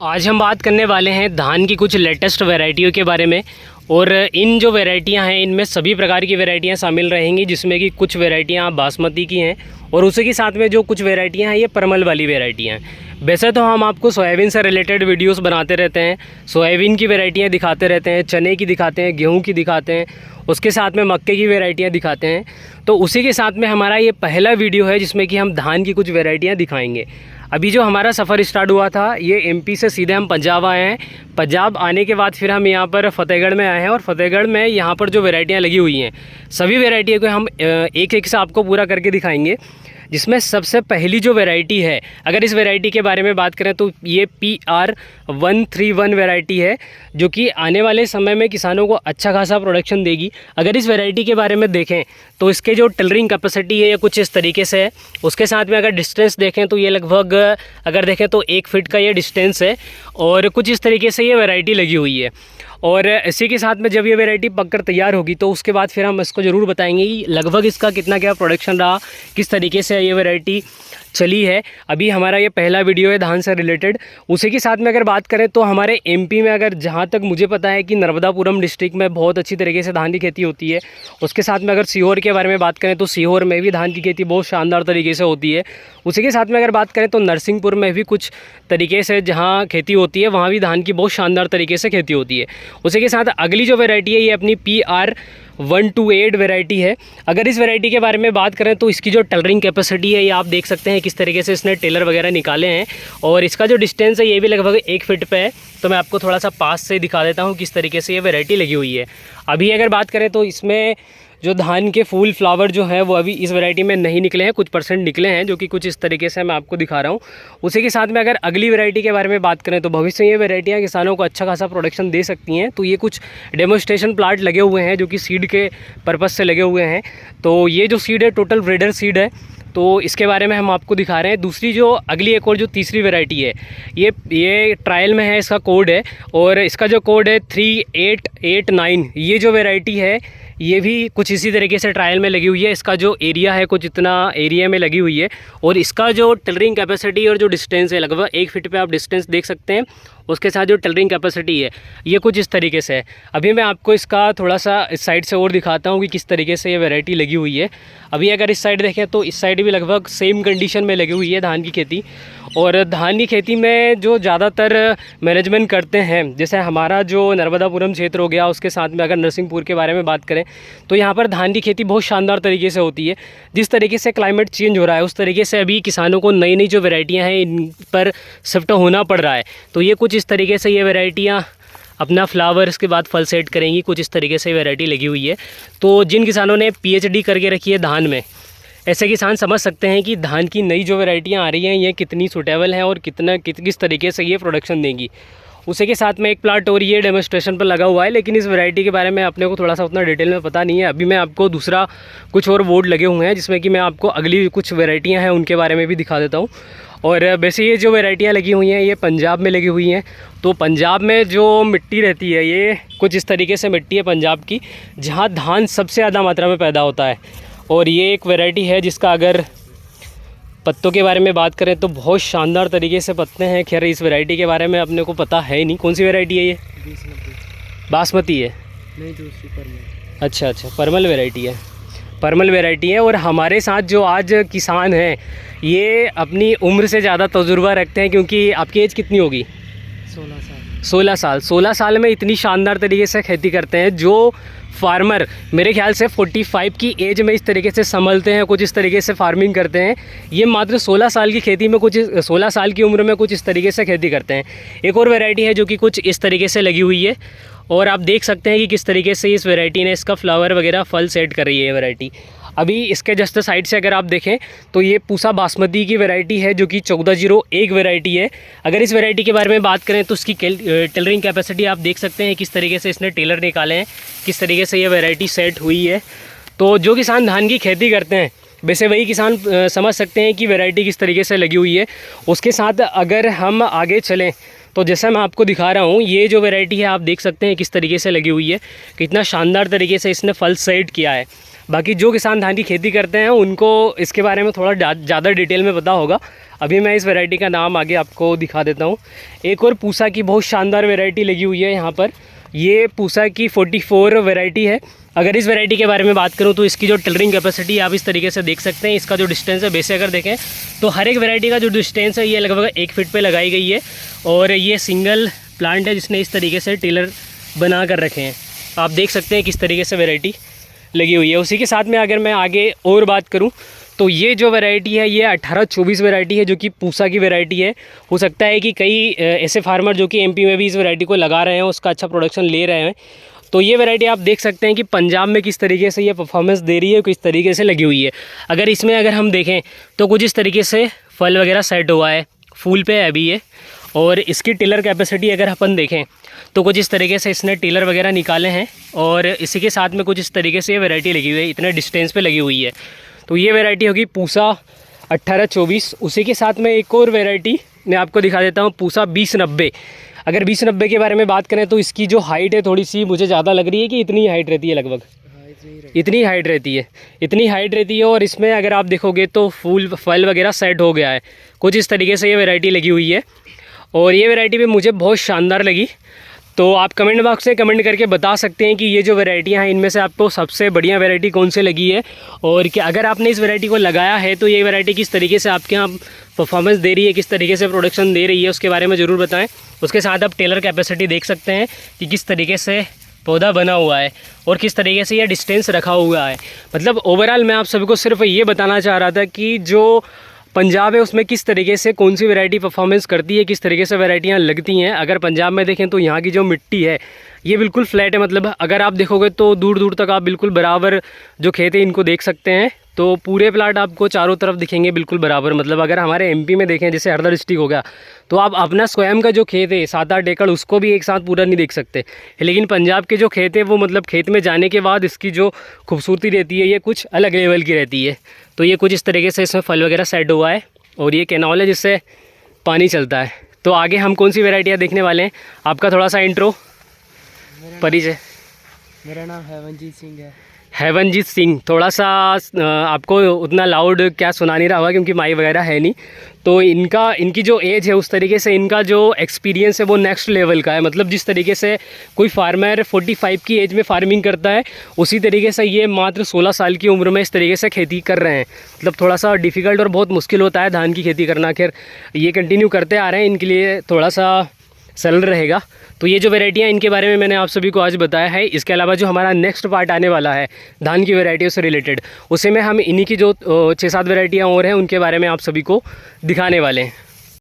आज हम बात करने वाले हैं धान की कुछ लेटेस्ट वैरायटियों के बारे में। और इन जो वैरायटियां हैं इनमें सभी प्रकार की वैरायटियां शामिल रहेंगी, जिसमें कि कुछ वैरायटियां बासमती की हैं और उसी के साथ में जो कुछ वैरायटियां हैं ये परमल वाली वैरायटियां हैं। वैसे तो हम आपको सोयाबीन से रिलेटेड वीडियोस बनाते रहते हैं, सोयाबीन की वैरायटियां दिखाते रहते हैं, चने की दिखाते हैं, गेहूँ की दिखाते हैं, उसके साथ में मक्के की वैरायटियाँ दिखाते हैं। तो उसी के साथ में हमारा ये पहला वीडियो है जिसमें कि हम धान की कुछ वैरायटियाँ दिखाएँगे। अभी जो हमारा सफ़र स्टार्ट हुआ था ये एमपी से सीधे हम पंजाब आए हैं। पंजाब आने के बाद फिर हम यहाँ पर फ़तेहगढ़ में आए हैं और फ़तेहगढ़ में यहाँ पर जो वैरायटियाँ लगी हुई हैं सभी वैरायटियों को हम एक एक से आपको पूरा करके दिखाएंगे। जिसमें सबसे पहली जो वैरायटी है, अगर इस वैरायटी के बारे में बात करें तो ये PR131 वैरायटी है जो कि आने वाले समय में किसानों को अच्छा खासा प्रोडक्शन देगी। अगर इस वैरायटी के बारे में देखें तो इसके जो टिलरिंग कैपेसिटी है ये कुछ इस तरीके से है। उसके साथ में अगर डिस्टेंस देखें तो ये लगभग अगर देखें तो 1 फीट का ये डिस्टेंस है और कुछ इस तरीके से ये वैरायटी लगी हुई है। और इसी के साथ में जब ये वैरायटी पककर तैयार होगी तो उसके बाद फिर हम इसको ज़रूर बताएंगे कि लगभग इसका कितना क्या प्रोडक्शन रहा, किस तरीके से ये वैरायटी चली है। अभी हमारा ये पहला वीडियो है धान से रिलेटेड। उसी के साथ में अगर बात करें तो हमारे एमपी में अगर जहाँ तक मुझे पता है कि नर्मदापुरम डिस्ट्रिक्ट में बहुत अच्छी तरीके से धान की खेती होती है। उसके साथ में अगर सीहोर के बारे में बात करें तो सीहोर में भी धान की खेती बहुत शानदार तरीके से होती है। उसी के साथ में अगर बात करें तो नरसिंहपुर में भी कुछ तरीके से जहाँ खेती होती है वहाँ भी धान की बहुत शानदार तरीके से खेती होती है। उसी के साथ अगली जो वैरायटी है ये अपनी PR128 वैरायटी है। अगर इस वैरायटी के बारे में बात करें तो इसकी जो टेलरिंग कैपेसिटी है ये आप देख सकते हैं किस तरीके से इसने टेलर वगैरह निकाले हैं और इसका जो डिस्टेंस है ये भी लगभग 1 फीट पे है। तो मैं आपको थोड़ा सा पास से दिखा देता हूँ किस तरीके से ये वैरायटी लगी हुई है। अभी अगर बात करें तो इसमें जो धान के फूल फ्लावर जो है वो अभी इस वैरायटी में नहीं निकले हैं, कुछ परसेंट निकले हैं जो कि कुछ इस तरीके से मैं आपको दिखा रहा हूँ। उसी के साथ में अगर अगली वैरायटी के बारे में बात करें तो भविष्य में ये वैरायटियाँ किसानों को अच्छा खासा प्रोडक्शन दे सकती हैं। तो ये कुछ डेमोस्ट्रेशन प्लांट लगे हुए हैं जो कि सीड के पर्पज़ से लगे हुए हैं। तो ये जो सीड है टोटल ब्रीडर सीड है, तो इसके बारे में हम आपको दिखा रहे हैं। दूसरी जो अगली एक और जो तीसरी वैरायटी है ये ट्रायल में है, इसका कोड है और इसका जो कोड है 3889। ये जो वैरायटी है ये भी कुछ इसी तरीके से ट्रायल में लगी हुई है। इसका जो एरिया है कुछ इतना एरिया में लगी हुई है और इसका जो टिलरिंग कैपेसिटी और जो डिस्टेंस है लगभग 1 फीट पे आप डिस्टेंस देख सकते हैं। उसके साथ जो टिलरिंग कैपेसिटी है ये कुछ इस तरीके से है। अभी मैं आपको इसका थोड़ा सा इस साइड से और दिखाता हूँ कि किस तरीके से ये वैरायटी लगी हुई है। अभी अगर इस साइड देखें तो इस साइड भी लगभग सेम कंडीशन में लगी हुई है धान की खेती। और धान की खेती में जो ज़्यादातर मैनेजमेंट करते हैं जैसे हमारा जो नर्मदापुरम क्षेत्र हो गया, उसके साथ में अगर नरसिंहपुर के बारे में बात करें तो यहाँ पर धान की खेती बहुत शानदार तरीके से होती है। जिस तरीके से क्लाइमेट चेंज हो रहा है उस तरीके से अभी किसानों को नई नई जो वैरायटियाँ हैं इन पर शिफ्ट होना पड़ रहा है। तो ये कुछ इस तरीके से ये वैरायटियाँ अपना फ्लावर इसके बाद फल सेट करेंगी, कुछ इस तरीके से वैरायटी लगी हुई है। तो जिन किसानों ने PhD करके रखी है धान में, ऐसे किसान समझ सकते हैं कि धान की नई जो वैरायटियाँ आ रही हैं ये कितनी सूटेबल हैं और किस तरीके से ये प्रोडक्शन देंगी। उसी के साथ में एक प्लांट और ये डेमोस्ट्रेशन पर लगा हुआ है, लेकिन इस वैरायटी के बारे में अपने को थोड़ा सा उतना डिटेल में पता नहीं है। अभी मैं आपको दूसरा कुछ और बोर्ड लगे हुए हैं जिसमें कि मैं आपको अगली कुछ वैरायटियाँ हैं उनके बारे में भी दिखा देता हूँ। और वैसे ये जो वैरायटियाँ लगी हुई हैं ये पंजाब में लगी हुई हैं। तो पंजाब में जो मिट्टी रहती है ये कुछ इस तरीके से मिट्टी है पंजाब की, जहाँ धान सबसे ज़्यादा मात्रा में पैदा होता है। और ये एक वैरायटी है जिसका अगर पत्तों के बारे में बात करें तो बहुत शानदार तरीके से पत्ते हैं। खैर इस वैरायटी के बारे में अपने को पता है नहीं, कौन सी वैरायटी है ये? बासमती है? नहीं, दूसरी परमल। अच्छा, परमल वैरायटी है, परमल वैरायटी है। और हमारे साथ जो आज किसान हैं ये अपनी उम्र से ज़्यादा तजुर्बा रखते हैं, क्योंकि आपकी एज कितनी होगी? 16 साल में इतनी शानदार तरीके से खेती करते हैं जो फार्मर मेरे ख्याल से 45 की एज में इस तरीके से संभलते हैं, कुछ इस तरीके से फार्मिंग करते हैं। ये मात्र 16 साल की खेती में 16 साल की उम्र में कुछ इस तरीके से खेती करते हैं। एक और वैरायटी है जो कि कुछ इस तरीके से लगी हुई है और आप देख सकते हैं कि किस तरीके से इस वैरायटी ने इसका फ्लावर वगैरह फल सेट कर रही है ये वैरायटी। अभी इसके जस्ट साइड से अगर आप देखें तो ये पूसा बासमती की वैरायटी है जो कि 1401 वैरायटी है। अगर इस वैरायटी के बारे में बात करें तो उसकी टेलरिंग कैपेसिटी आप देख सकते हैं किस तरीके से इसने टेलर निकाले हैं, किस तरीके से ये वैरायटी सेट हुई है। तो जो किसान धान की खेती करते हैं वैसे वही किसान समझ सकते हैं कि वैरायटी किस तरीके से लगी हुई है। उसके साथ अगर हम आगे चलें तो जैसा मैं आपको दिखा रहा हूँ ये जो वैरायटी है आप देख सकते हैं किस तरीके से लगी हुई है, कितना शानदार तरीके से इसने फल सेट किया है। बाकी जो किसान धान की खेती करते हैं उनको इसके बारे में थोड़ा ज़्यादा डिटेल में पता होगा। अभी मैं इस वैरायटी का नाम आगे आपको दिखा देता हूँ। एक और पूसा की बहुत शानदार वैरायटी लगी हुई है यहाँ पर। ये पूसा की 44 वैरायटी है। अगर इस वैरायटी के बारे में बात करूँ तो इसकी जो टिलरिंग कैपेसिटी आप इस तरीके से देख सकते हैं। इसका जो डिस्टेंस है वैसे अगर देखें तो हर एक वैरायटी का जो डिस्टेंस है ये लगभग 1 फीट पे लगाई गई है। और ये सिंगल प्लांट है जिसने इस तरीके से टिलर बना कर रखे हैं। आप देख सकते हैं किस तरीके से वैरायटी लगी हुई है। उसी के साथ में अगर मैं आगे और बात करूं तो ये जो वैरायटी है ये 1824 वैरायटी है, जो कि पूसा की वैरायटी है। हो सकता है कि कई ऐसे फार्मर जो कि एमपी में भी इस वैरायटी को लगा रहे हैं, उसका अच्छा प्रोडक्शन ले रहे हैं। तो ये वैरायटी आप देख सकते हैं कि पंजाब में किस तरीके से ये परफॉर्मेंस दे रही है, किस तरीके से लगी हुई है। अगर हम देखें तो कुछ इस तरीके से फल वगैरह सेट हुआ है, फूल पे है अभी ये। और इसकी टिलर कैपेसिटी अगर अपन देखें तो कुछ इस तरीके से इसने टिलर वगैरह निकाले हैं। और इसी के साथ में कुछ इस तरीके से ये वैरायटी लगी हुई है, इतने डिस्टेंस पे लगी हुई है। तो ये वैरायटी होगी पूसा 1824। उसी के साथ में एक और वैरायटी मैं आपको दिखा देता हूँ, पूसा 2090। अगर 2090 के बारे में बात करें तो इसकी जो हाइट है थोड़ी सी मुझे ज़्यादा लग रही है कि इतनी हाइट रहती है, लगभग इतनी हाइट रहती है। और इसमें अगर आप देखोगे तो फल वगैरह सेट हो गया है। कुछ इस तरीके से ये वैरायटी लगी हुई है और ये वैरायटी भी मुझे बहुत शानदार लगी। तो आप कमेंट बॉक्स से कमेंट करके बता सकते हैं कि ये जो वैरायटियाँ हैं इनमें से आपको सबसे बढ़िया वैरायटी कौन से लगी है। और कि अगर आपने इस वैरायटी को लगाया है तो ये वैरायटी किस तरीके से आपके यहाँ परफॉर्मेंस दे रही है, किस तरीके से प्रोडक्शन दे रही है, उसके बारे में ज़रूर बताएं। उसके साथ आप टेलर कैपेसिटी देख सकते हैं कि किस तरीके से पौधा बना हुआ है और किस तरीके से यह डिस्टेंस रखा हुआ है। मतलब ओवरऑल मैं आप सभी को सिर्फ ये बताना चाह रहा था कि जो पंजाब है उसमें किस तरीके से कौन सी वैरायटी परफॉर्मेंस करती है, किस तरीके से वैरायटियाँ लगती हैं। अगर पंजाब में देखें तो यहाँ की जो मिट्टी है ये बिल्कुल फ्लैट है। मतलब अगर आप देखोगे तो दूर दूर तक आप बिल्कुल बराबर जो खेत है इनको देख सकते हैं। तो पूरे प्लाट आपको चारों तरफ दिखेंगे बिल्कुल बराबर। मतलब अगर हमारे एमपी में देखें, जैसे हरदा डिस्ट्रिक्ट हो गया, तो आप अपना स्वयं का जो खेत है 7-8 एकड़ उसको भी एक साथ पूरा नहीं देख सकते। लेकिन पंजाब के जो खेत है वो मतलब खेत में जाने के बाद इसकी जो खूबसूरती रहती है ये कुछ अलग लेवल की रहती है। तो ये कुछ इस तरीके से इसमें फल वगैरह सेट हुआ है और ये कैनॉल है जिससे पानी चलता है। तो आगे हम कौन सी वैरायटियाँ देखने वाले हैं, आपका थोड़ा सा इंट्रो परिचय। मेरा नाम हेवनजीत सिंह है। हेवनजीत सिंह, थोड़ा सा आपको उतना लाउड क्या सुना नहीं रहा होगा क्योंकि माइक वगैरह है नहीं। तो इनकी जो एज है उस तरीके से इनका जो एक्सपीरियंस है वो नेक्स्ट लेवल का है। मतलब जिस तरीके से कोई फार्मर 45 की एज में फार्मिंग करता है उसी तरीके से ये मात्र 16 साल की उम्र में इस तरीके से खेती कर रहे हैं। मतलब थोड़ा सा डिफ़िकल्ट और बहुत मुश्किल होता है धान की खेती करना। खैर ये कंटिन्यू करते आ रहे हैं, इनके लिए थोड़ा सा सरल रहेगा। तो ये जो वैरायटियाँ इनके बारे में मैंने आप सभी को आज बताया है। इसके अलावा जो हमारा नेक्स्ट पार्ट आने वाला है धान की वैरायटियों से रिलेटेड, उसे में हम इन्हीं की जो 6-7 वैरायटियाँ और हैं उनके बारे में आप सभी को दिखाने वाले हैं।